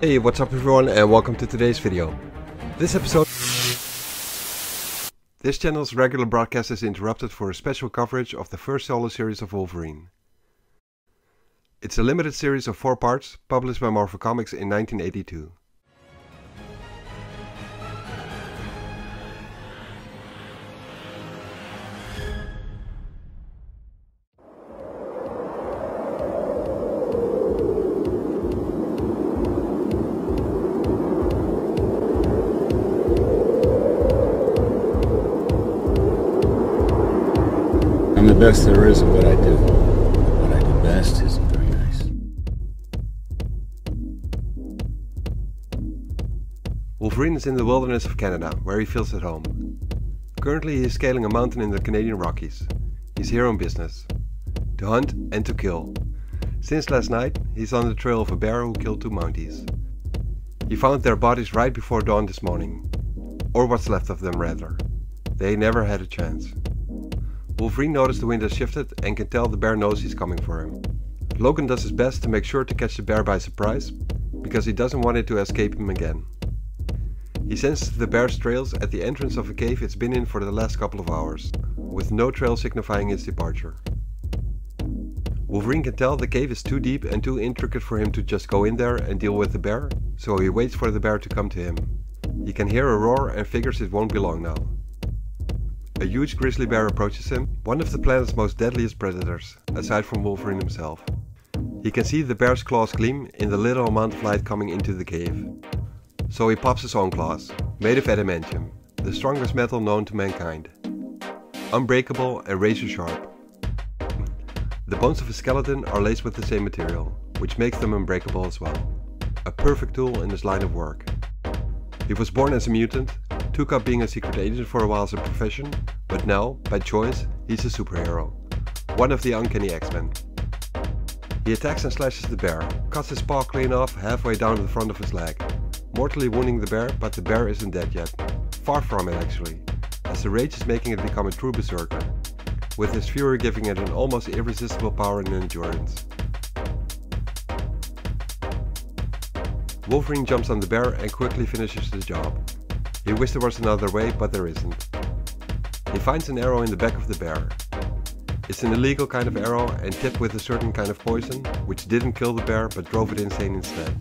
Hey, what's up everyone and welcome to today's video. This channel's regular broadcast is interrupted for a special coverage of the first solo series of Wolverine. It's a limited series of 4 parts, published by Marvel Comics in 1982. I'm the best there is at what I do. What I do best isn't very nice. Wolverine is in the wilderness of Canada, where he feels at home. Currently he is scaling a mountain in the Canadian Rockies. He's here on business. To hunt and to kill. Since last night, he's on the trail of a bear who killed 2 Mounties. He found their bodies right before dawn this morning. Or what's left of them rather. They never had a chance. Wolverine noticed the wind has shifted and can tell the bear knows he's coming for him. Logan does his best to make sure to catch the bear by surprise, because he doesn't want it to escape him again. He senses the bear's trails at the entrance of a cave it's been in for the last couple of hours, with no trail signifying its departure. Wolverine can tell the cave is too deep and too intricate for him to just go in there and deal with the bear, so he waits for the bear to come to him. He can hear a roar and figures it won't be long now. A huge grizzly bear approaches him, one of the planet's most deadliest predators, aside from Wolverine himself. He can see the bear's claws gleam in the little amount of light coming into the cave. So he pops his own claws, made of adamantium, the strongest metal known to mankind. Unbreakable and razor sharp. The bones of his skeleton are laced with the same material, which makes them unbreakable as well. A perfect tool in his line of work. He was born as a mutant, took up being a secret agent for a while as a profession, but now, by choice, he's a superhero. One of the uncanny X-Men. He attacks and slashes the bear, cuts his paw clean off halfway down the front of his leg, mortally wounding the bear, but the bear isn't dead yet. Far from it actually, as the rage is making it become a true berserker, with his fury giving it an almost irresistible power and endurance. Wolverine jumps on the bear and quickly finishes the job. He wished there was another way, but there isn't. He finds an arrow in the back of the bear. It's an illegal kind of arrow and tipped with a certain kind of poison, which didn't kill the bear but drove it insane instead.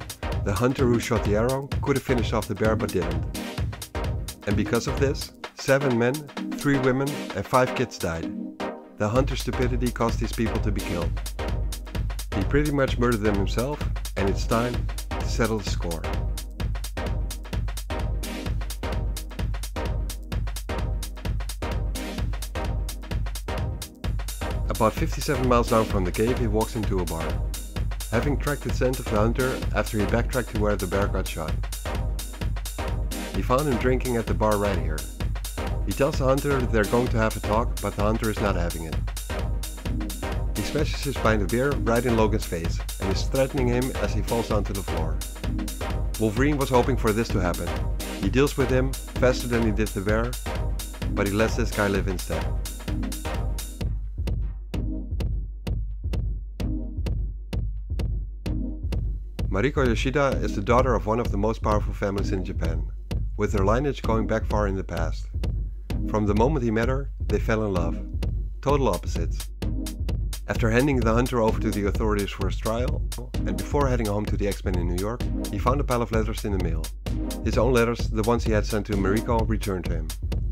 The hunter who shot the arrow could have finished off the bear but didn't. And because of this, 7 men, 3 women and 5 kids died. The hunter's stupidity caused these people to be killed. He pretty much murdered them himself, and it's time to settle the score. About 57 miles down from the cave, he walks into a bar, having tracked the scent of the hunter after he backtracked to where the bear got shot. He found him drinking at the bar right here. He tells the hunter that they're going to have a talk, but the hunter is not having it. He smashes his pint of beer right in Logan's face and is threatening him as he falls onto the floor. Wolverine was hoping for this to happen. He deals with him faster than he did the bear, but he lets this guy live instead. Mariko Yoshida is the daughter of one of the most powerful families in Japan, with her lineage going back far in the past. From the moment he met her, they fell in love. Total opposites. After handing the hunter over to the authorities for his trial, and before heading home to the X-Men in New York, he found a pile of letters in the mail. His own letters, the ones he had sent to Mariko, returned to him.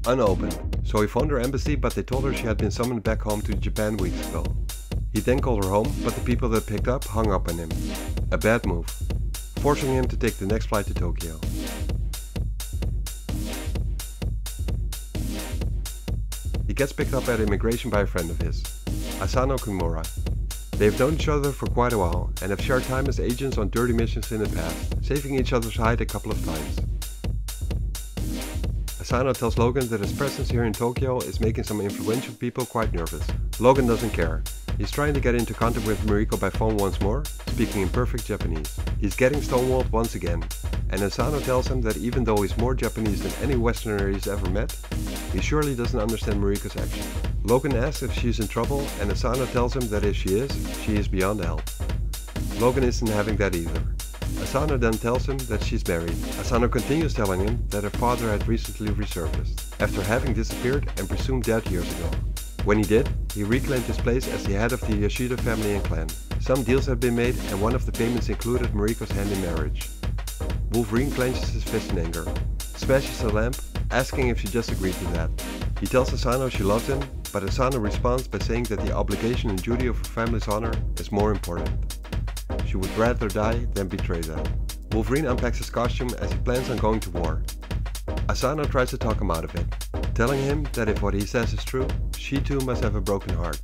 Unopened. So he phoned her embassy, but they told her she had been summoned back home to Japan weeks ago. He then called her home, but the people that picked up hung up on him. A bad move, forcing him to take the next flight to Tokyo. He gets picked up at immigration by a friend of his, Asano Kimura. They've known each other for quite a while and have shared time as agents on dirty missions in the past, saving each other's hide a couple of times. Asano tells Logan that his presence here in Tokyo is making some influential people quite nervous. Logan doesn't care. He's trying to get into contact with Mariko by phone once more, speaking in perfect Japanese. He's getting stonewalled once again, and Asano tells him that even though he's more Japanese than any Westerner he's ever met, he surely doesn't understand Mariko's action. Logan asks if she's in trouble, and Asano tells him that if she is beyond help. Logan isn't having that either. Asano then tells him that she's married. Asano continues telling him that her father had recently resurfaced, after having disappeared and presumed dead years ago. When he did, he reclaimed his place as the head of the Yoshida family and clan. Some deals had been made and one of the payments included Mariko's hand in marriage. Wolverine clenches his fist in anger, smashes the lamp, asking if she just agreed to that. He tells Asano she loves him, but Asano responds by saying that the obligation and duty of her family's honor is more important. She would rather die than betray that. Wolverine unpacks his costume as he plans on going to war. Asano tries to talk him out of it, telling him that if what he says is true, she too must have a broken heart.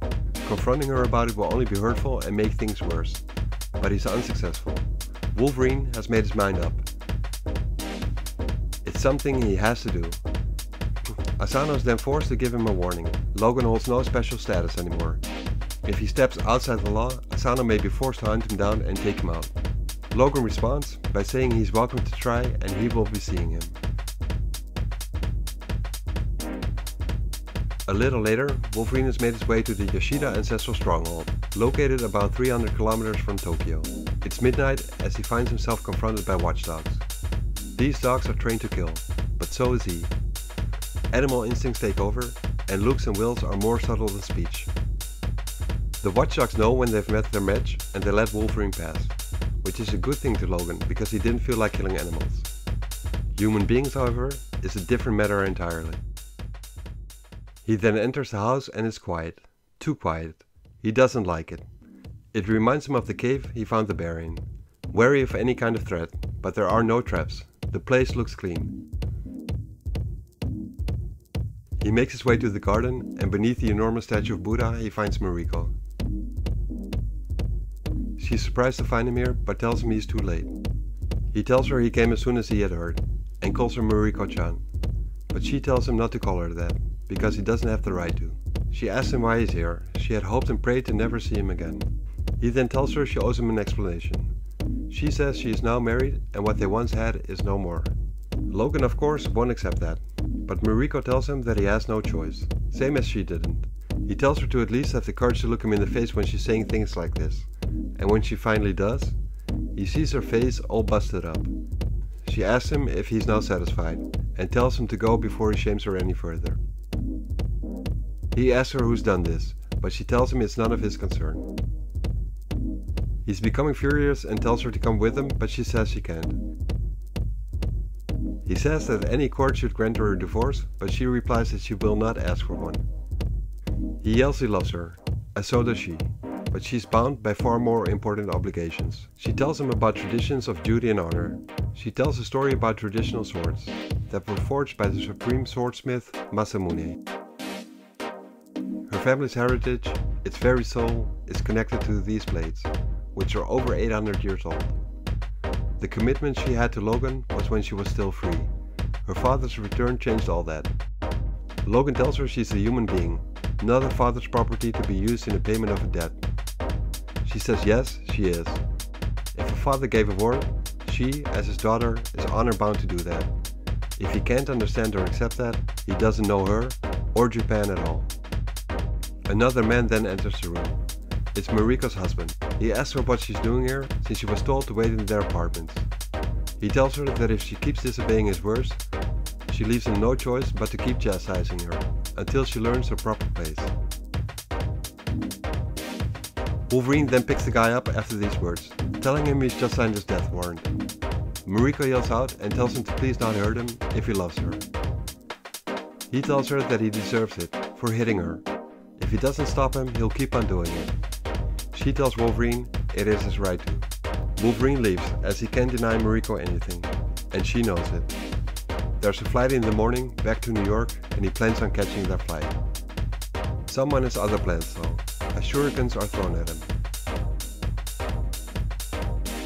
Confronting her about it will only be hurtful and make things worse. But he's unsuccessful. Wolverine has made his mind up. It's something he has to do. Asano is then forced to give him a warning. Logan holds no special status anymore. If he steps outside the law, Asano may be forced to hunt him down and take him out. Logan responds by saying he's welcome to try and he will be seeing him. A little later, Wolverine has made his way to the Yoshida ancestral stronghold, located about 300 kilometers from Tokyo. It's midnight as he finds himself confronted by watchdogs. These dogs are trained to kill, but so is he. Animal instincts take over, and looks and wills are more subtle than speech. The watchdogs know when they've met their match, and they let Wolverine pass, which is a good thing to Logan because he didn't feel like killing animals. Human beings, however, is a different matter entirely. He then enters the house and is quiet. Too quiet. He doesn't like it. It reminds him of the cave he found the bear in. Wary of any kind of threat, but there are no traps. The place looks clean. He makes his way to the garden, and beneath the enormous statue of Buddha he finds Mariko. She's surprised to find him here, but tells him he's too late. He tells her he came as soon as he had heard, and calls her Mariko-chan. But she tells him not to call her that, because he doesn't have the right to. She asks him why he's here. She had hoped and prayed to never see him again. He then tells her she owes him an explanation. She says she is now married, and what they once had is no more. Logan, of course, won't accept that, but Mariko tells him that he has no choice, same as she didn't. He tells her to at least have the courage to look him in the face when she's saying things like this, and when she finally does, he sees her face all busted up. She asks him if he's now satisfied, and tells him to go before he shames her any further. He asks her who's done this, but she tells him it's none of his concern. He's becoming furious and tells her to come with him, but she says she can't. He says that any court should grant her a divorce, but she replies that she will not ask for one. He yells he loves her, and so does she, but she's bound by far more important obligations. She tells him about traditions of duty and honor. She tells a story about traditional swords that were forged by the supreme swordsmith Masamune. Her family's heritage, its very soul, is connected to these blades, which are over 800 years old. The commitment she had to Logan was when she was still free. Her father's return changed all that. Logan tells her she's a human being, not a father's property to be used in the payment of a debt. She says yes, she is. If a father gave a word, she, as his daughter, is honor-bound to do that. If he can't understand or accept that, he doesn't know her, or Japan at all. Another man then enters the room. It's Mariko's husband. He asks her what she's doing here, since she was told to wait in their apartments. He tells her that if she keeps disobeying his words, she leaves him no choice but to keep chastising her, until she learns her proper place. Wolverine then picks the guy up after these words, telling him he's just signed his death warrant. Mariko yells out and tells him to please not hurt him if he loves her. He tells her that he deserves it, for hitting her. If he doesn't stop him, he'll keep on doing it. She tells Wolverine it is his right to. Wolverine leaves, as he can't deny Mariko anything, and she knows it. There's a flight in the morning back to New York, and he plans on catching that flight. Someone has other plans though, as shurikens are thrown at him.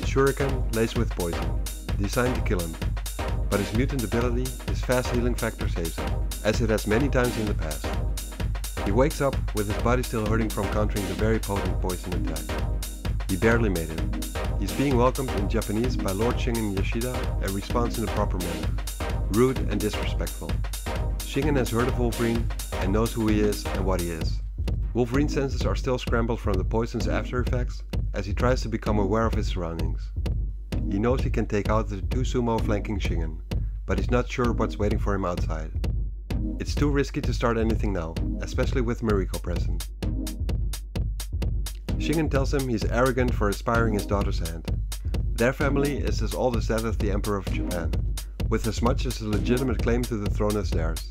Shuriken laced with poison, designed to kill him, but his mutant ability, his fast healing factor saves him, as it has many times in the past. He wakes up with his body still hurting from countering the very potent poison attack. He barely made it. He's being welcomed in Japanese by Lord Shingen Yoshida and responds in the proper manner, rude and disrespectful. Shingen has heard of Wolverine and knows who he is and what he is. Wolverine's senses are still scrambled from the poison's after effects as he tries to become aware of his surroundings. He knows he can take out the two sumo flanking Shingen, but he's not sure what's waiting for him outside. It's too risky to start anything now, especially with Mariko present. Shingen tells him he's arrogant for aspiring his daughter's hand. Their family is as old as that of the Emperor of Japan, with as much as a legitimate claim to the throne as theirs.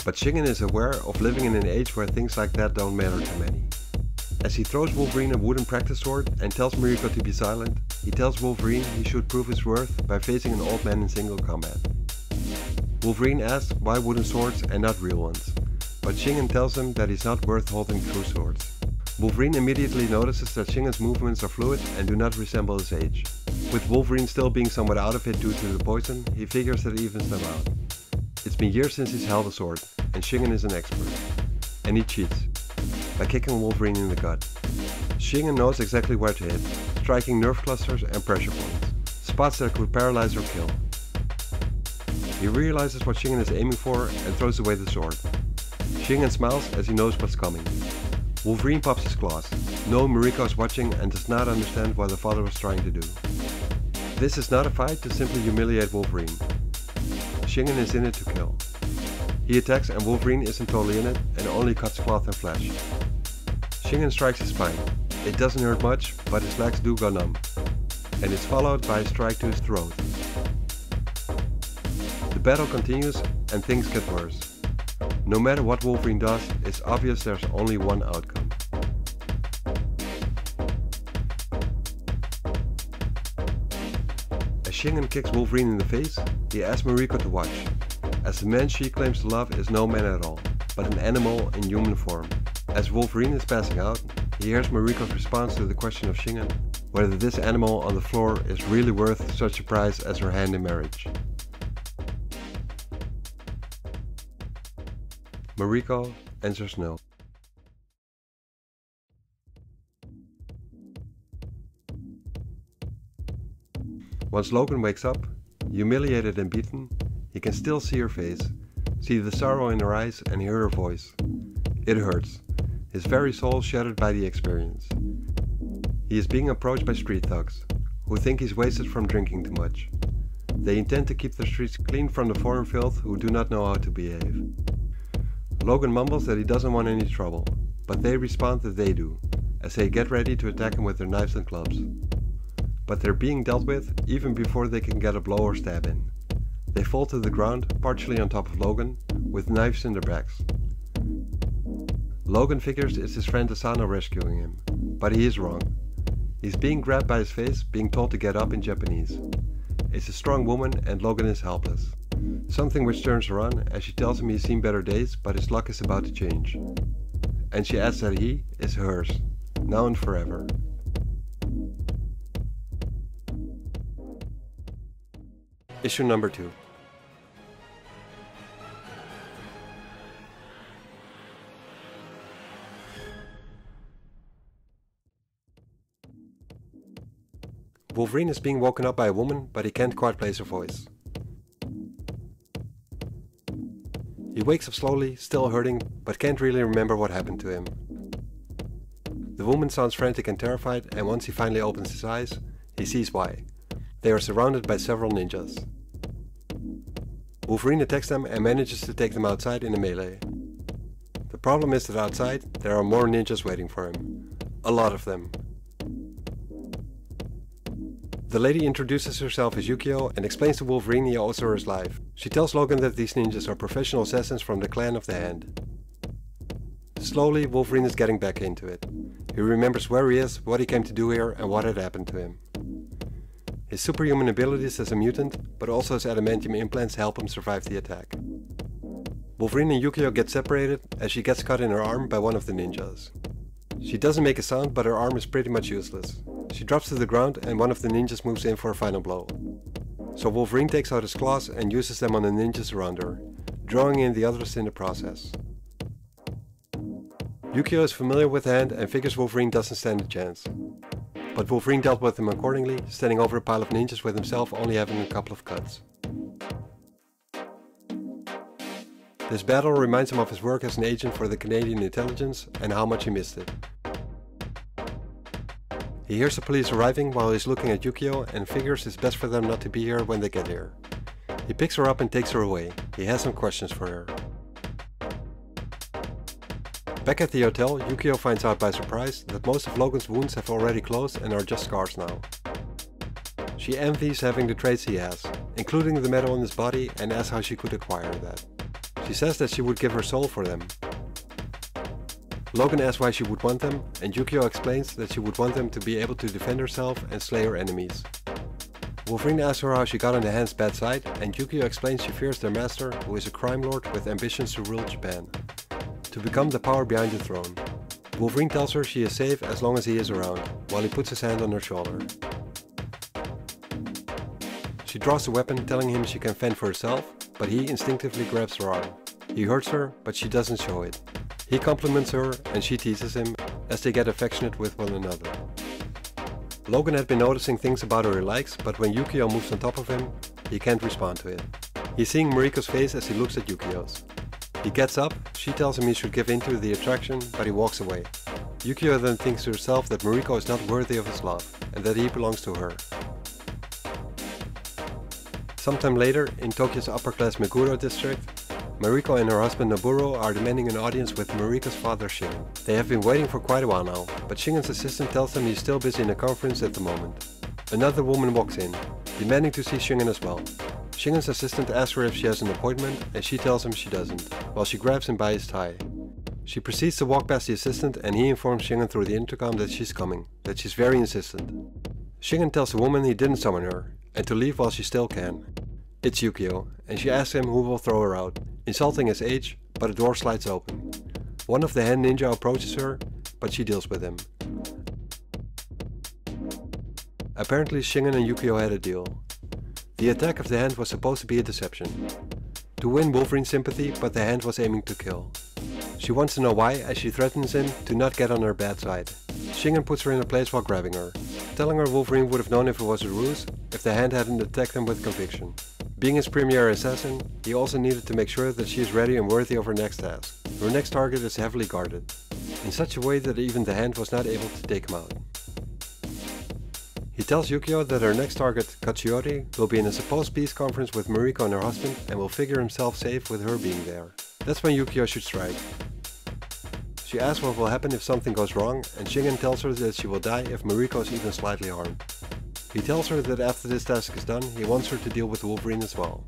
But Shingen is aware of living in an age where things like that don't matter to many. As he throws Wolverine a wooden practice sword and tells Mariko to be silent, he tells Wolverine he should prove his worth by facing an old man in single combat. Wolverine asks why wooden swords and not real ones, but Shingen tells him that he's not worth holding true swords. Wolverine immediately notices that Shingen's movements are fluid and do not resemble his age. With Wolverine still being somewhat out of it due to the poison, he figures that it evens them out. It's been years since he's held a sword, and Shingen is an expert. And he cheats, by kicking Wolverine in the gut. Shingen knows exactly where to hit, striking nerve clusters and pressure points, spots that could paralyze or kill. He realizes what Shingen is aiming for and throws away the sword. Shingen smiles as he knows what's coming. Wolverine pops his claws, knowing Mariko is watching and does not understand what the father was trying to do. This is not a fight to simply humiliate Wolverine. Shingen is in it to kill. He attacks and Wolverine isn't totally in it and only cuts cloth and flesh. Shingen strikes his spine. It doesn't hurt much, but his legs do go numb. And it's followed by a strike to his throat. The battle continues and things get worse. No matter what Wolverine does, it's obvious there's only one outcome. As Shingen kicks Wolverine in the face, he asks Mariko to watch, as the man she claims to love is no man at all, but an animal in human form. As Wolverine is passing out, he hears Mariko's response to the question of Shingen, whether this animal on the floor is really worth such a price as her hand in marriage. Mariko answers no. Once Logan wakes up, humiliated and beaten, he can still see her face, see the sorrow in her eyes and hear her voice. It hurts, his very soul shattered by the experience. He is being approached by street thugs, who think he's wasted from drinking too much. They intend to keep the streets clean from the foreign filth who do not know how to behave. Logan mumbles that he doesn't want any trouble, but they respond that they do, as they get ready to attack him with their knives and clubs. But they're being dealt with even before they can get a blow or stab in. They fall to the ground, partially on top of Logan, with knives in their backs. Logan figures it's his friend Asano rescuing him, but he is wrong. He's being grabbed by his face, being told to get up in Japanese. It's a strong woman and Logan is helpless. Something which turns her on as she tells him he's seen better days, but his luck is about to change. And she adds that he is hers, now and forever. Issue number 2. Wolverine is being woken up by a woman, but he can't quite place her voice. He wakes up slowly, still hurting, but can't really remember what happened to him. The woman sounds frantic and terrified, and once he finally opens his eyes, he sees why. They are surrounded by several ninjas. Wolverine attacks them and manages to take them outside in a melee. The problem is that outside there are more ninjas waiting for him. A lot of them. The lady introduces herself as Yukio and explains to Wolverine he owes her his life. She tells Logan that these ninjas are professional assassins from the clan of the Hand. Slowly, Wolverine is getting back into it. He remembers where he is, what he came to do here, and what had happened to him. His superhuman abilities as a mutant, but also his adamantium implants help him survive the attack. Wolverine and Yukio get separated as she gets cut in her arm by one of the ninjas. She doesn't make a sound, but her arm is pretty much useless. She drops to the ground and one of the ninjas moves in for a final blow. So Wolverine takes out his claws and uses them on the ninjas around her, drawing in the others in the process. Yukio is familiar with the Hand and figures Wolverine doesn't stand a chance. But Wolverine dealt with him accordingly, standing over a pile of ninjas with himself only having a couple of cuts. This battle reminds him of his work as an agent for the Canadian intelligence and how much he missed it. He hears the police arriving while he's looking at Yukio and figures it's best for them not to be here when they get here. He picks her up and takes her away. He has some questions for her. Back at the hotel, Yukio finds out by surprise that most of Logan's wounds have already closed and are just scars now. She envies having the traits he has, including the metal in his body, and asks how she could acquire that. She says that she would give her soul for them. Logan asks why she would want them, and Yukio explains that she would want them to be able to defend herself and slay her enemies. Wolverine asks her how she got on the Hand's bad side, and Yukio explains she fears their master, who is a crime lord with ambitions to rule Japan, to become the power behind the throne. Wolverine tells her she is safe as long as he is around, while he puts his hand on her shoulder. She draws the weapon, telling him she can fend for herself, but he instinctively grabs her arm. He hurts her, but she doesn't show it. He compliments her and she teases him as they get affectionate with one another. Logan had been noticing things about her he likes, but when Yukio moves on top of him, he can't respond to it. He's seeing Mariko's face as he looks at Yukio's. He gets up, she tells him he should give in to the attraction, but he walks away. Yukio then thinks to herself that Mariko is not worthy of his love, and that he belongs to her. Sometime later, in Tokyo's upper-class Meguro district, Mariko and her husband Noburo are demanding an audience with Mariko's father Shingen. They have been waiting for quite a while now, but Shingen's assistant tells them he's still busy in a conference at the moment. Another woman walks in, demanding to see Shingen as well. Shingen's assistant asks her if she has an appointment, and she tells him she doesn't, while she grabs him by his tie. She proceeds to walk past the assistant, and he informs Shingen through the intercom that she's coming, that she's very insistent. Shingen tells the woman he didn't summon her, and to leave while she still can. It's Yukio, and she asks him who will throw her out, insulting his age, but a door slides open. One of the hand ninja approaches her, but she deals with him. Apparently Shingen and Yukio had a deal. The attack of the hand was supposed to be a deception, to win Wolverine's sympathy, but the hand was aiming to kill. She wants to know why, as she threatens him to not get on her bad side. Shingen puts her in a place while grabbing her, telling her Wolverine would have known if it was a ruse if the hand hadn't attacked him with conviction. Being his premier assassin, he also needed to make sure that she is ready and worthy of her next task. Her next target is heavily guarded, in such a way that even the hand was not able to take him out. He tells Yukio that her next target, Katsuyori, will be in a supposed peace conference with Mariko and her husband and will figure himself safe with her being there. That's when Yukio should strike. She asks what will happen if something goes wrong, and Shingen tells her that she will die if Mariko is even slightly harmed. He tells her that after this task is done, he wants her to deal with Wolverine as well.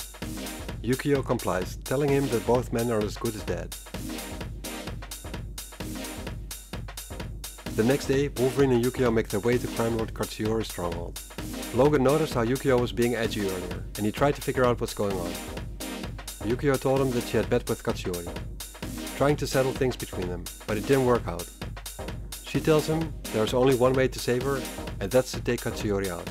Yukio complies, telling him that both men are as good as dead. The next day, Wolverine and Yukio make their way to Crime Lord Katsuyori's stronghold. Logan noticed how Yukio was being edgy earlier, and he tried to figure out what's going on. Yukio told him that she had met with Katsuyori, trying to settle things between them, but it didn't work out. She tells him there's only one way to save her, and that's to take Katsuyori out.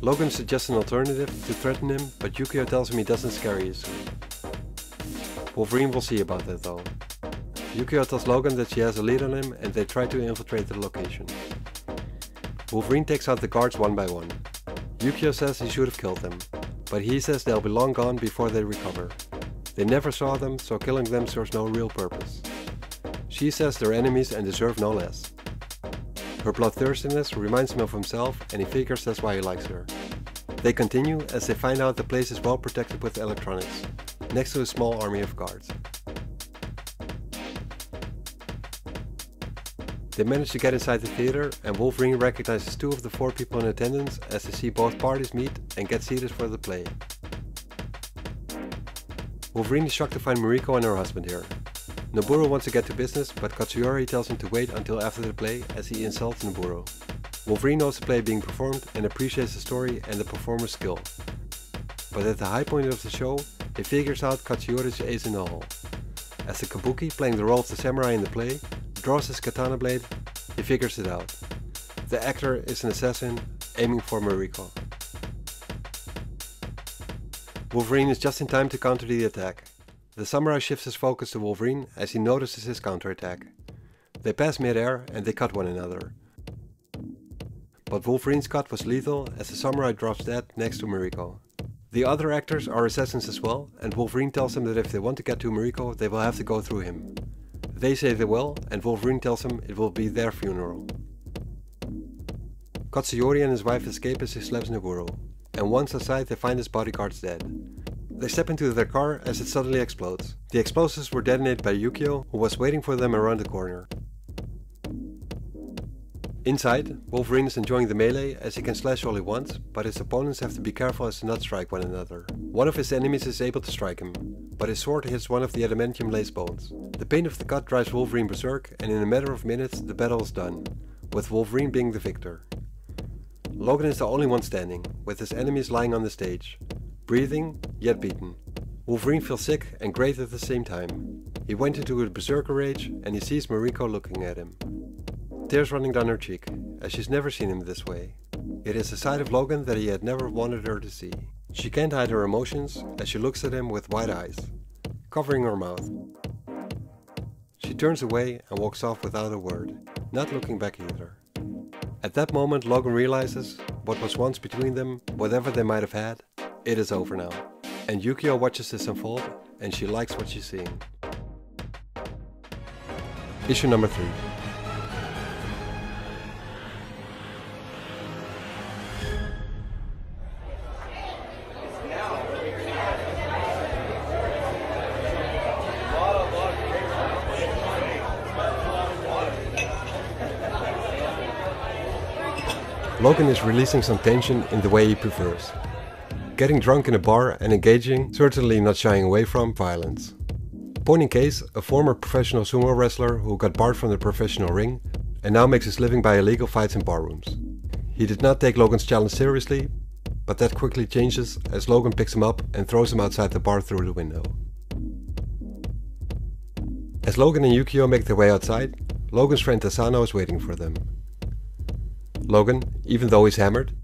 Logan suggests an alternative to threaten him, but Yukio tells him he doesn't scare easily. Wolverine will see about that though. Yukio tells Logan that she has a lead on him, and they try to infiltrate the location. Wolverine takes out the guards one by one. Yukio says he should have killed them, but he says they'll be long gone before they recover. They never saw them, so killing them serves no real purpose. She says they're enemies and deserve no less. Her bloodthirstiness reminds him of himself, and he figures that's why he likes her. They continue as they find out the place is well protected with electronics, next to a small army of guards. They manage to get inside the theater, and Wolverine recognizes two of the four people in attendance as they see both parties meet and get seated for the play. Wolverine is shocked to find Mariko and her husband here. Noburo wants to get to business, but Katsuyori tells him to wait until after the play as he insults Noburo. Wolverine knows the play being performed and appreciates the story and the performer's skill. But at the high point of the show, he figures out Katsuyori's ace in the hole. As the kabuki, playing the role of the samurai in the play, draws his katana blade, he figures it out. The actor is an assassin aiming for Mariko. Wolverine is just in time to counter the attack. The samurai shifts his focus to Wolverine as he notices his counterattack. They pass mid-air and they cut one another. But Wolverine's cut was lethal as the samurai drops dead next to Mariko. The other actors are assassins as well, and Wolverine tells them that if they want to get to Mariko, they will have to go through him. They say they will, and Wolverine tells them it will be their funeral. Katsuyori and his wife escape as he slaps Naguro, and once outside they find his bodyguards dead. They step into their car as it suddenly explodes. The explosives were detonated by Yukio, who was waiting for them around the corner. Inside, Wolverine is enjoying the melee as he can slash all he wants, but his opponents have to be careful as to not strike one another. One of his enemies is able to strike him, but his sword hits one of the adamantium lace bones. The pain of the cut drives Wolverine berserk, and in a matter of minutes the battle is done, with Wolverine being the victor. Logan is the only one standing, with his enemies lying on the stage, breathing, yet beaten. Wolverine feels sick and great at the same time. He went into a berserker rage, and he sees Mariko looking at him. Tears running down her cheek, as she's never seen him this way. It is a side of Logan that he had never wanted her to see. She can't hide her emotions as she looks at him with wide eyes, covering her mouth. She turns away and walks off without a word, not looking back either. At that moment, Logan realizes what was once between them, whatever they might have had, it is over now. And Yukio watches this unfold, and she likes what she's seeing. Issue number 3. Logan is releasing some tension in the way he prefers. Getting drunk in a bar and engaging, certainly not shying away from, violence. Point in case, a former professional sumo wrestler who got barred from the professional ring and now makes his living by illegal fights in barrooms. He did not take Logan's challenge seriously, but that quickly changes as Logan picks him up and throws him outside the bar through the window. As Logan and Yukio make their way outside, Logan's friend Asano is waiting for them. Logan, even though he's hammered,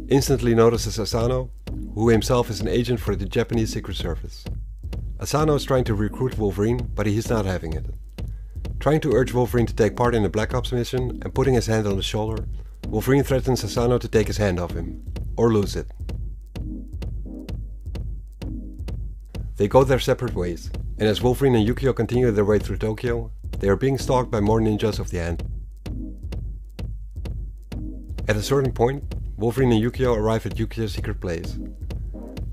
instantly notices Asano, who himself is an agent for the Japanese Secret Service. Asano is trying to recruit Wolverine, but he is not having it. Trying to urge Wolverine to take part in a Black Ops mission and putting his hand on his shoulder, Wolverine threatens Asano to take his hand off him, or lose it. They go their separate ways, and as Wolverine and Yukio continue their way through Tokyo, they are being stalked by more ninjas of the Hand. At a certain point, Wolverine and Yukio arrive at Yukio's secret place.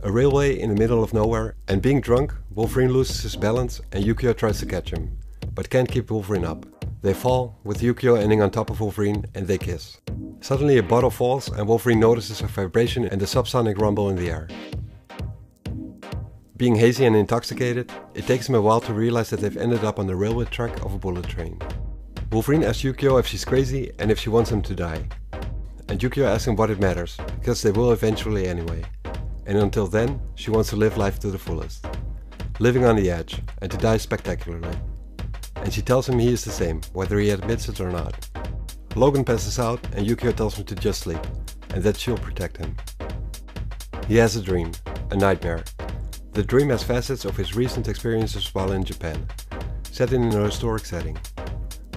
A railway in the middle of nowhere, and being drunk, Wolverine loses his balance and Yukio tries to catch him, but can't keep Wolverine up. They fall, with Yukio ending on top of Wolverine, and they kiss. Suddenly a bottle falls and Wolverine notices a vibration and a subsonic rumble in the air. Being hazy and intoxicated, it takes him a while to realize that they've ended up on the railway track of a bullet train. Wolverine asks Yukio if she's crazy and if she wants him to die. And Yukio asks him what it matters, because they will eventually anyway. And until then, she wants to live life to the fullest. Living on the edge, and to die spectacularly. And she tells him he is the same, whether he admits it or not. Logan passes out and Yukio tells him to just sleep, and that she'll protect him. He has a dream, a nightmare. The dream has facets of his recent experiences while in Japan, set in a historic setting,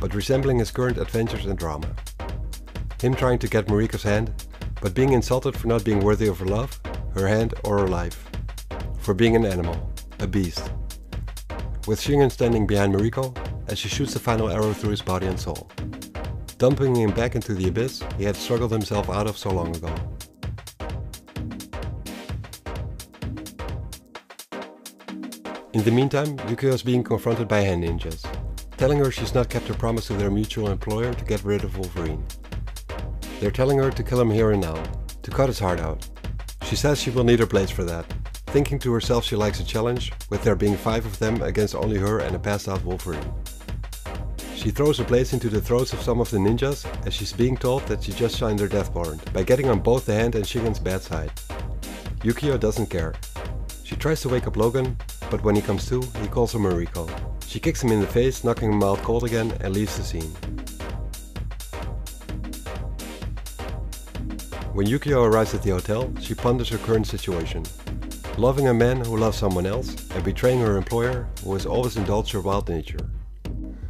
but resembling his current adventures and drama. Him trying to get Mariko's hand, but being insulted for not being worthy of her love, her hand or her life. For being an animal, a beast. With Shingen standing behind Mariko as she shoots the final arrow through his body and soul, dumping him back into the abyss he had struggled himself out of so long ago. In the meantime, Yukio is being confronted by hand ninjas, telling her she's not kept her promise to their mutual employer to get rid of Wolverine. They're telling her to kill him here and now, to cut his heart out. She says she will need her blades for that, thinking to herself she likes a challenge, with there being 5 of them against only her and a passed out Wolverine. She throws her blades into the throats of some of the ninjas as she's being told that she just signed their death warrant by getting on both the Hand and Shingen's bad side. Yukio doesn't care. She tries to wake up Logan, but when he comes to, he calls her Mariko. She kicks him in the face, knocking him out cold again, and leaves the scene. When Yukio arrives at the hotel, she ponders her current situation. Loving a man who loves someone else, and betraying her employer, who has always indulged her wild nature.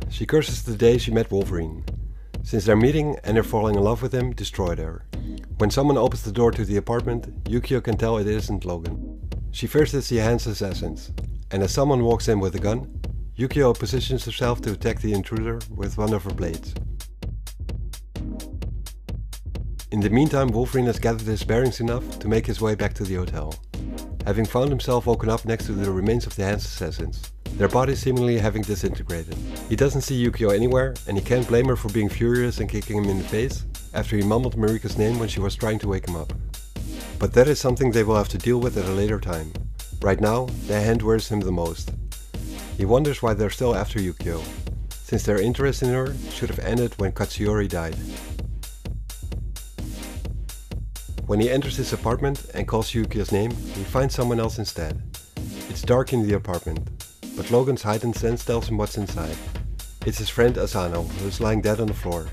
She curses the day she met Wolverine, since their meeting and her falling in love with him destroyed her. When someone opens the door to the apartment, Yukio can tell it isn't Logan. She fears it's the Hand's assassins, and as someone walks in with a gun, Yukio positions herself to attack the intruder with one of her blades. In the meantime, Wolverine has gathered his bearings enough to make his way back to the hotel, having found himself woken up next to the remains of the Hans assassins, their bodies seemingly having disintegrated. He doesn't see Yukio anywhere, and he can't blame her for being furious and kicking him in the face after he mumbled Mariko's name when she was trying to wake him up. But that is something they will have to deal with at a later time. Right now, the Hand worries him the most. He wonders why they're still after Yukio, since their interest in her should have ended when Katsuyori died. When he enters his apartment and calls Yukio's name, he finds someone else instead. It's dark in the apartment, but Logan's heightened sense tells him what's inside. It's his friend Asano, who is lying dead on the floor,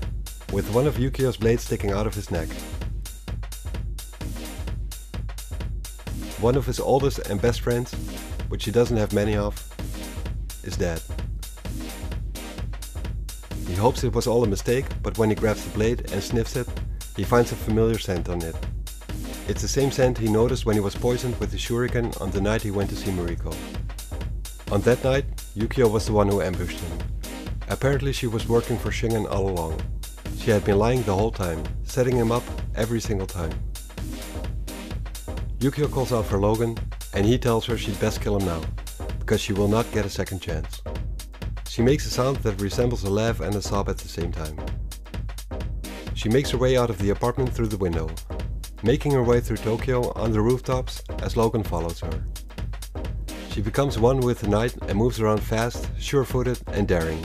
with one of Yukio's blades sticking out of his neck. One of his oldest and best friends, which he doesn't have many of, is dead. He hopes it was all a mistake, but when he grabs the blade and sniffs it, he finds a familiar scent on it. It's the same scent he noticed when he was poisoned with the shuriken on the night he went to see Mariko. On that night, Yukio was the one who ambushed him. Apparently she was working for Shingen all along. She had been lying the whole time, setting him up every single time. Yukio calls out for Logan, and he tells her she'd best kill him now, because she will not get a second chance. She makes a sound that resembles a laugh and a sob at the same time. She makes her way out of the apartment through the window, making her way through Tokyo on the rooftops as Logan follows her. She becomes one with the night and moves around fast, sure-footed and daring,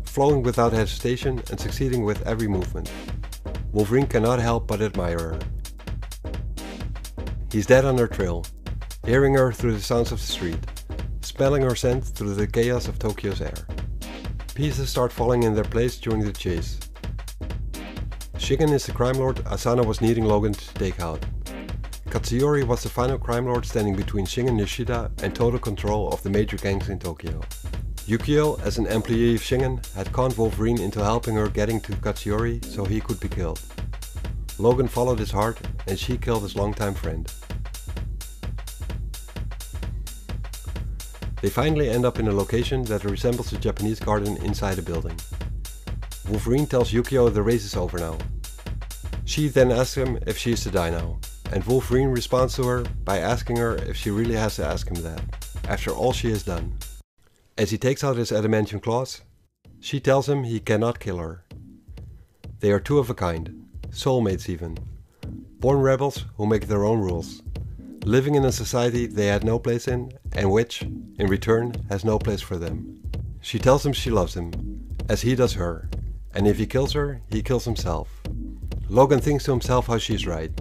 flowing without hesitation and succeeding with every movement. Wolverine cannot help but admire her. He's dead on her trail, hearing her through the sounds of the street, smelling her scent through the chaos of Tokyo's air. Pieces start falling in their place during the chase. Shingen is the crime lord Asano was needing Logan to take out. Katsuyori was the final crime lord standing between Shingen Yoshida and total control of the major gangs in Tokyo. Yukio, as an employee of Shingen, had conned Wolverine into helping her getting to Katsuyori so he could be killed. Logan followed his heart and she killed his longtime friend. They finally end up in a location that resembles a Japanese garden inside a building. Wolverine tells Yukio the race is over now. She then asks him if she is to die now, and Wolverine responds to her by asking her if she really has to ask him that, after all she has done. As he takes out his adamantium claws, she tells him he cannot kill her. They are two of a kind, soulmates even, born rebels who make their own rules, living in a society they had no place in and which, in return, has no place for them. She tells him she loves him, as he does her, and if he kills her, he kills himself. Logan thinks to himself how she's right,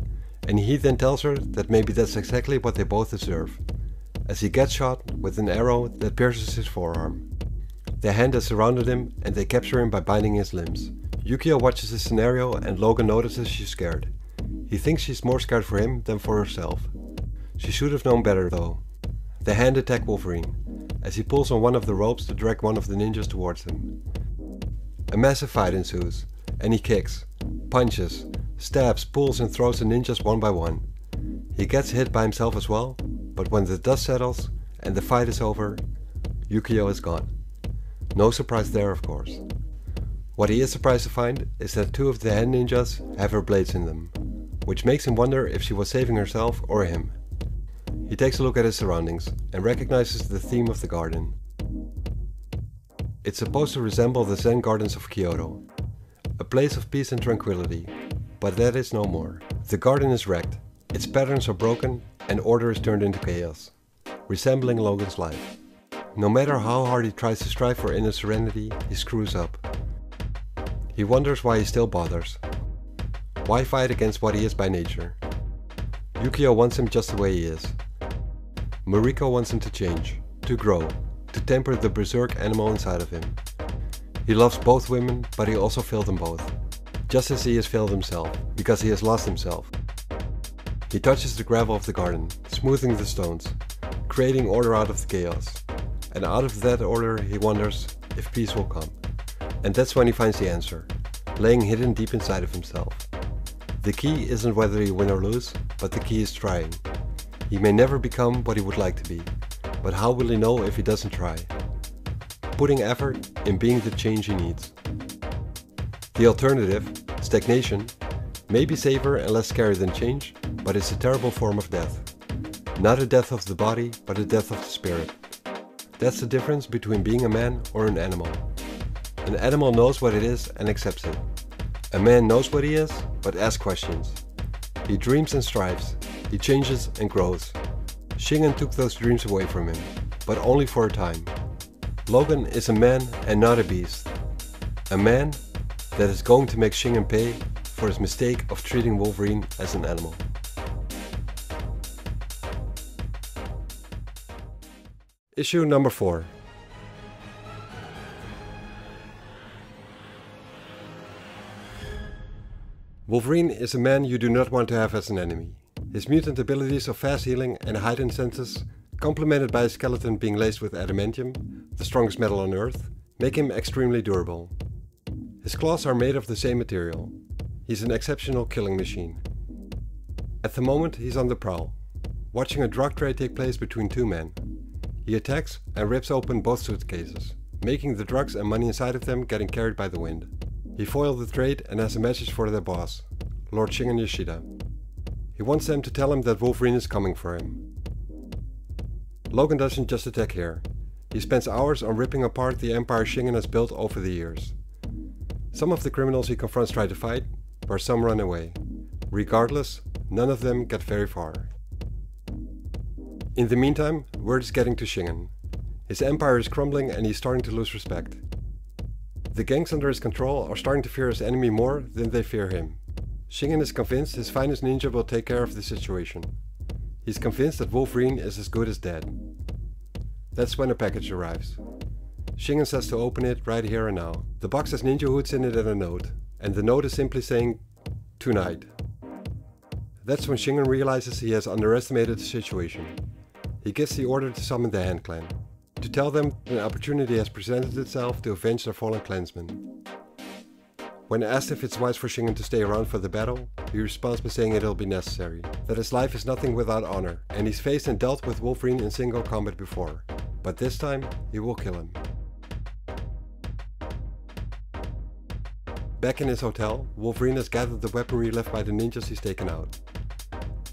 and he then tells her that maybe that's exactly what they both deserve, as he gets shot with an arrow that pierces his forearm. The Hand has surrounded him and they capture him by binding his limbs. Yukio watches this scenario and Logan notices she's scared. He thinks she's more scared for him than for herself. She should have known better though. The Hand attack Wolverine, as he pulls on one of the ropes to drag one of the ninjas towards him. A massive fight ensues, and he kicks, punches, stabs, pulls and throws the ninjas one by one. He gets hit by himself as well, but when the dust settles and the fight is over, Yukio is gone. No surprise there, of course. What he is surprised to find is that two of the Hand ninjas have her blades in them, which makes him wonder if she was saving herself or him. He takes a look at his surroundings and recognizes the theme of the garden. It's supposed to resemble the Zen gardens of Kyoto, a place of peace and tranquility, but that is no more. The garden is wrecked, its patterns are broken and order is turned into chaos, resembling Logan's life. No matter how hard he tries to strive for inner serenity, he screws up. He wonders why he still bothers. Why fight against what he is by nature? Yukio wants him just the way he is. Mariko wants him to change, to grow, to temper the berserk animal inside of him. He loves both women, but he also failed them both, just as he has failed himself, because he has lost himself. He touches the gravel of the garden, smoothing the stones, creating order out of the chaos. And out of that order he wonders if peace will come. And that's when he finds the answer, laying hidden deep inside of himself. The key isn't whether he win or lose, but the key is trying. He may never become what he would like to be, but how will he know if he doesn't try? Putting effort in being the change he needs. The alternative, stagnation, Maybe safer and less scary than change, but it's a terrible form of death. Not a death of the body, but a death of the spirit. That's the difference between being a man or an animal. An animal knows what it is and accepts it. A man knows what he is, but asks questions. He dreams and strives. He changes and grows. Shingen took those dreams away from him, but only for a time. Logan is a man and not a beast. A man that is going to make Shingen pay for his mistake of treating Wolverine as an animal. Issue number 4. Wolverine is a man you do not want to have as an enemy. His mutant abilities of fast healing and heightened senses, complemented by his skeleton being laced with adamantium, the strongest metal on Earth, make him extremely durable. His claws are made of the same material. He's an exceptional killing machine. At the moment he's on the prowl, watching a drug trade take place between two men. He attacks and rips open both suitcases, making the drugs and money inside of them getting carried by the wind. He foiled the trade and has a message for their boss, Lord Shingen Yoshida. He wants them to tell him that Wolverine is coming for him. Logan doesn't just attack here. He spends hours on ripping apart the empire Shingen has built over the years. Some of the criminals he confronts try to fight, where some run away. Regardless, none of them get very far. In the meantime, word is getting to Shingen. His empire is crumbling and he's starting to lose respect. The gangs under his control are starting to fear his enemy more than they fear him. Shingen is convinced his finest ninja will take care of the situation. He's convinced that Wolverine is as good as dead. That's when a package arrives. Shingen says to open it right here and now. The box has ninja hoods in it and a note, and the note is simply saying, "Tonight." That's when Shingen realizes he has underestimated the situation. He gives the order to summon the Hand Clan, to tell them an opportunity has presented itself to avenge their fallen clansmen. When asked if it's wise for Shingen to stay around for the battle, he responds by saying it'll be necessary, that his life is nothing without honor, and he's faced and dealt with Wolverine in single combat before, but this time he will kill him. Back in his hotel, Wolverine has gathered the weaponry left by the ninjas he's taken out.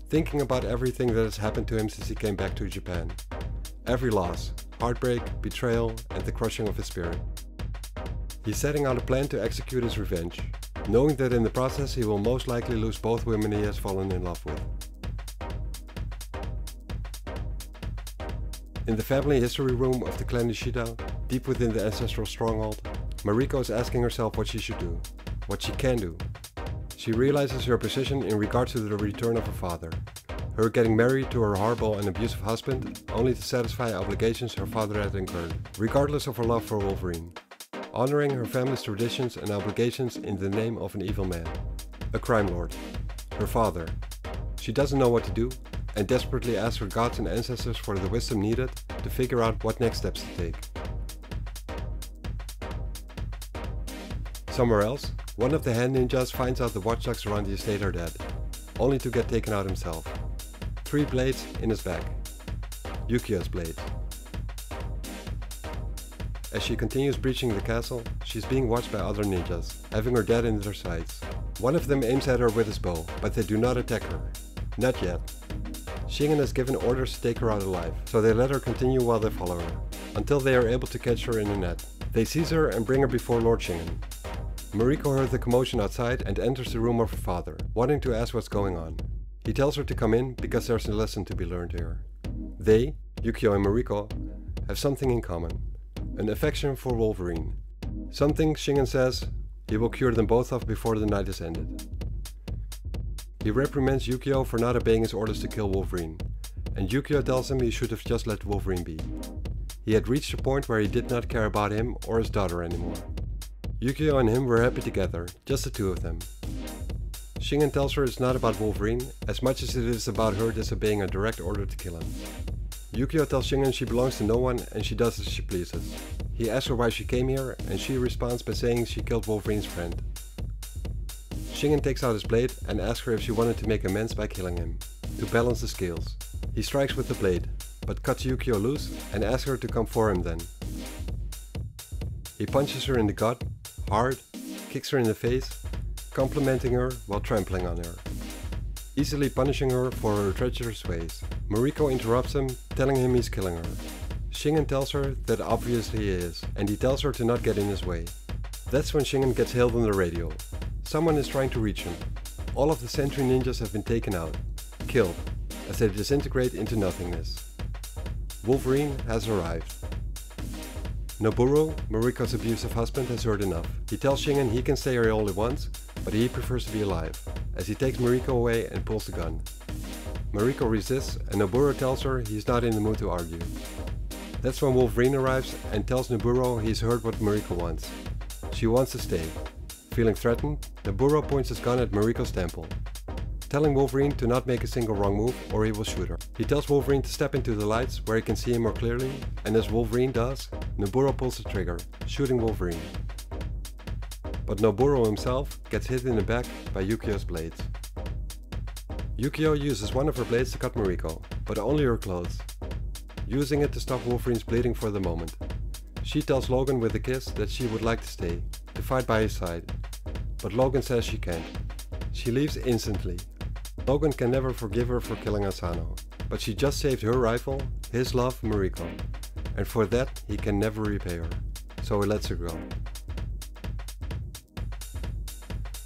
Thinking about everything that has happened to him since he came back to Japan. Every loss, heartbreak, betrayal, and the crushing of his spirit. He's setting out a plan to execute his revenge, knowing that in the process he will most likely lose both women he has fallen in love with. In the family history room of the clan Yoshida, deep within the ancestral stronghold, Mariko is asking herself what she should do, what she can do. She realizes her position in regard to the return of her father, her getting married to her horrible and abusive husband only to satisfy obligations her father had incurred, regardless of her love for Wolverine, honoring her family's traditions and obligations in the name of an evil man, a crime lord, her father. She doesn't know what to do and desperately asks her gods and ancestors for the wisdom needed to figure out what next steps to take. Somewhere else, one of the hand ninjas finds out the watchdogs around the estate are dead, only to get taken out himself. 3 blades in his back. Yukio's blades. As she continues breaching the castle, she's being watched by other ninjas, having her dead in their sights. One of them aims at her with his bow, but they do not attack her. Not yet. Shingen has given orders to take her out alive, so they let her continue while they follow her, until they are able to catch her in a net. They seize her and bring her before Lord Shingen. Mariko heard the commotion outside and enters the room of her father, wanting to ask what's going on. He tells her to come in because there's a lesson to be learned here. They, Yukio and Mariko, have something in common. An affection for Wolverine. Something, Shingen says, he will cure them both of before the night is ended. He reprimands Yukio for not obeying his orders to kill Wolverine, and Yukio tells him he should have just let Wolverine be. He had reached a point where he did not care about him or his daughter anymore. Yukio and him were happy together, just the two of them. Shingen tells her it's not about Wolverine, as much as it is about her disobeying a direct order to kill him. Yukio tells Shingen she belongs to no one and she does as she pleases. He asks her why she came here, and she responds by saying she killed Wolverine's friend. Shingen takes out his blade and asks her if she wanted to make amends by killing him, to balance the scales. He strikes with the blade, but cuts Yukio loose and asks her to come for him then. He punches her in the gut, hard, kicks her in the face, complimenting her while trampling on her, easily punishing her for her treacherous ways. Mariko interrupts him, telling him he's killing her. Shingen tells her that obviously he is, and he tells her to not get in his way. That's when Shingen gets hailed on the radio. Someone is trying to reach him. All of the sentry ninjas have been taken out, killed, as they disintegrate into nothingness. Wolverine has arrived. Noburo, Mariko's abusive husband, has heard enough. He tells Shingen he can stay here all he wants, but he prefers to be alive, as he takes Mariko away and pulls the gun. Mariko resists, and Noburo tells her he's not in the mood to argue. That's when Wolverine arrives and tells Noburo he's heard what Mariko wants. She wants to stay. Feeling threatened, Noburo points his gun at Mariko's temple, telling Wolverine to not make a single wrong move or he will shoot her. He tells Wolverine to step into the lights where he can see him more clearly, and as Wolverine does, Noburo pulls the trigger, shooting Wolverine. But Noburo himself gets hit in the back by Yukio's blades. Yukio uses one of her blades to cut Mariko, but only her clothes, using it to stop Wolverine's bleeding for the moment. She tells Logan with a kiss that she would like to stay, to fight by his side, but Logan says she can't. She leaves instantly. Logan can never forgive her for killing Asano, but she just saved her rival, his love, Mariko, and for that he can never repay her, so he lets her go.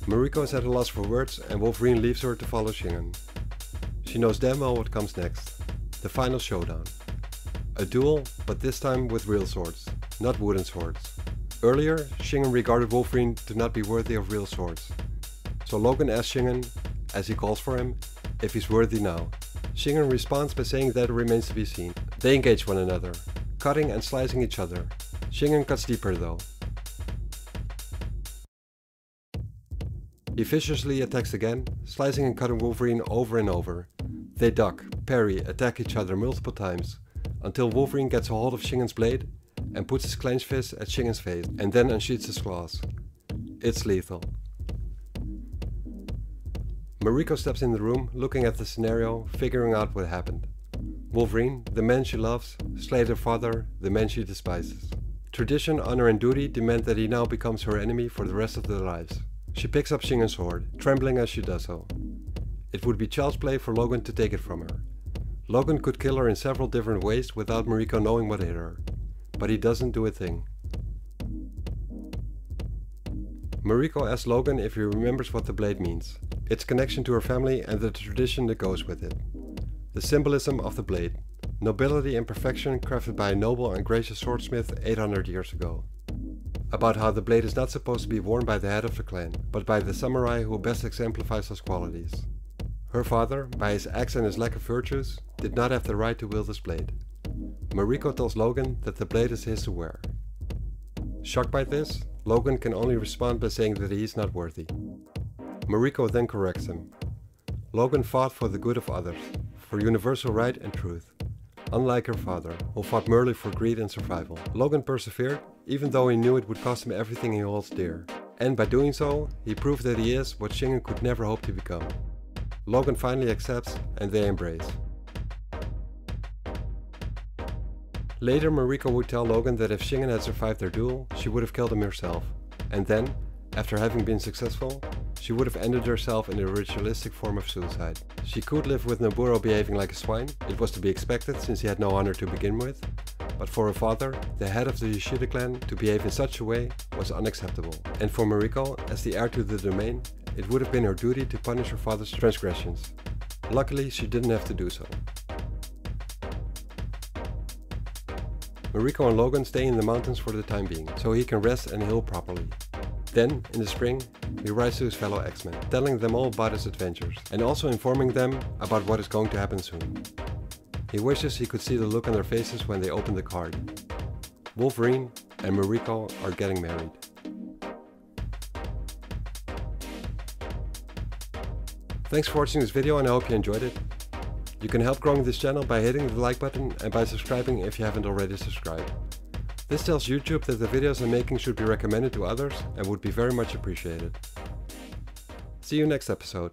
Mariko is at a loss for words and Wolverine leaves her to follow Shingen. She knows damn well what comes next, the final showdown. A duel, but this time with real swords, not wooden swords. Earlier, Shingen regarded Wolverine to not be worthy of real swords. So Logan asks Shingen, as he calls for him, if he's worthy now. Shingen responds by saying that it remains to be seen. They engage one another, cutting and slicing each other. Shingen cuts deeper though. He viciously attacks again, slicing and cutting Wolverine over and over. They duck, parry, attack each other multiple times, until Wolverine gets a hold of Shingen's blade and puts his clenched fist at Shingen's face and then unsheaths his claws. It's lethal. Mariko steps in the room, looking at the scenario, figuring out what happened. Wolverine, the man she loves, slayed her father, the man she despises. Tradition, honor and duty demand that he now becomes her enemy for the rest of their lives. She picks up Shingen's sword, trembling as she does so. It would be child's play for Logan to take it from her. Logan could kill her in several different ways without Mariko knowing what hit her, but he doesn't do a thing. Mariko asks Logan if he remembers what the blade means, its connection to her family and the tradition that goes with it. The symbolism of the blade, nobility and perfection crafted by a noble and gracious swordsmith 800 years ago. About how the blade is not supposed to be worn by the head of the clan, but by the samurai who best exemplifies those qualities. Her father, by his axe and his lack of virtues, did not have the right to wield this blade. Mariko tells Logan that the blade is his to wear. Shocked by this, Logan can only respond by saying that he is not worthy. Mariko then corrects him. Logan fought for the good of others, for universal right and truth. Unlike her father, who fought merely for greed and survival. Logan persevered, even though he knew it would cost him everything he holds dear. And by doing so, he proved that he is what Shingen could never hope to become. Logan finally accepts and they embrace. Later Mariko would tell Logan that if Shingen had survived their duel, she would have killed him herself. And then, after having been successful, she would have ended herself in a ritualistic form of suicide. She could live with Noburo behaving like a swine, it was to be expected since he had no honor to begin with, but for her father, the head of the Yoshida clan, to behave in such a way was unacceptable. And for Mariko, as the heir to the domain, it would have been her duty to punish her father's transgressions. Luckily, she didn't have to do so. Mariko and Logan stay in the mountains for the time being, so he can rest and heal properly. Then, in the spring, he writes to his fellow X-Men, telling them all about his adventures, and also informing them about what is going to happen soon. He wishes he could see the look on their faces when they open the card. Wolverine and Mariko are getting married. Thanks for watching this video and I hope you enjoyed it. You can help growing this channel by hitting the like button and by subscribing if you haven't already subscribed. This tells YouTube that the videos I'm making should be recommended to others and would be very much appreciated. See you next episode.